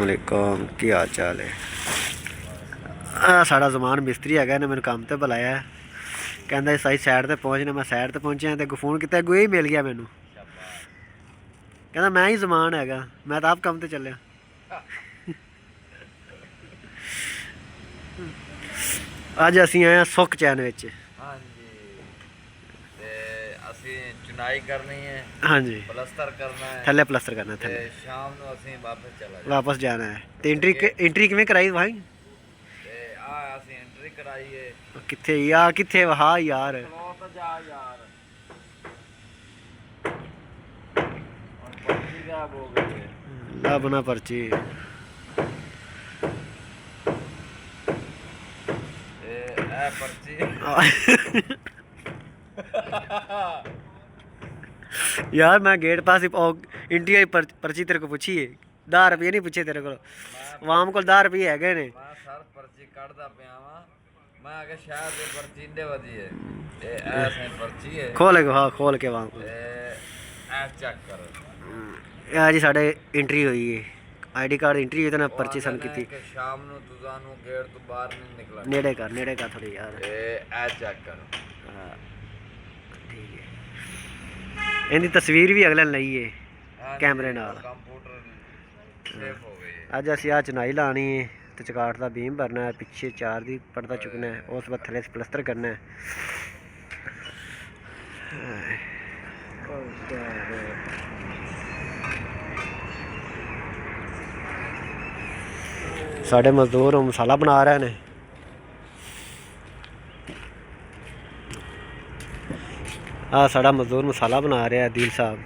वालेकुम, की हाल चाल है। साड़ा जमान मिस्त्री है, इन्हें मैंने काम पर बुलाया, कहता साई सैड पर पहुँचना। मैं सैड पर पहुँचा तो फोन किया, गोई मिल गया मैनू, कहता मैं ही जमान है, मैं तो आप काम पर चलिया। अज असी आए सुख चैन विच। हाँ जी, असी चुनाई करनी है। हाँ जी, प्लस्तर करना है, थले प्लस्तर करना है, थले शाम को असी वापस चला वापस जाना है। तो एंट्री किवें कराई भाई? असी एंट्री कराई है। किथे यार, किथे वहा यार, तो जा यार, और पर्ची गायब हो गई है। ला बना पर्ची। पर्ची यार मैं गेट पास इंट्री आई पर्ची तेरे को पूछी है, 10 रुपये नहीं पूछे तेरे को, वाम को 10 रुपये है ने। मैं सर पर्ची कटदा पिया वा, मैं आगे शायद ये पर्ची इंदे वदी है, ये ऐसे पर्ची है। खोल के, हाँ खोल के वाम को ऐ चेक करो। यार जी साढ़े इंट्री हुई है, आईडी कार्ड इंट्री हुई तो ना पर्ची सन की शाम ਨੂੰ तुसानू गेट तो बाहर नहीं निकलना। नेड़े कर थोड़ी यार, ऐ चेक करो। हाँ ठीक है। इनकी तस्वीर भी अगले लई है कैमरे नाल। कंप्यूटर सेफ हो गई है। अज असी आ चुनाई लानी है, तो चकाट का बीम भरना है, पिछे 4 दी पर्दा चुकना है, उस बाद थले प्लस्तर करना है। साढ़े मजदूर मसाला बना रहे हैं। साड़ा मजदूर मसाला बना रहा है दिल साहब।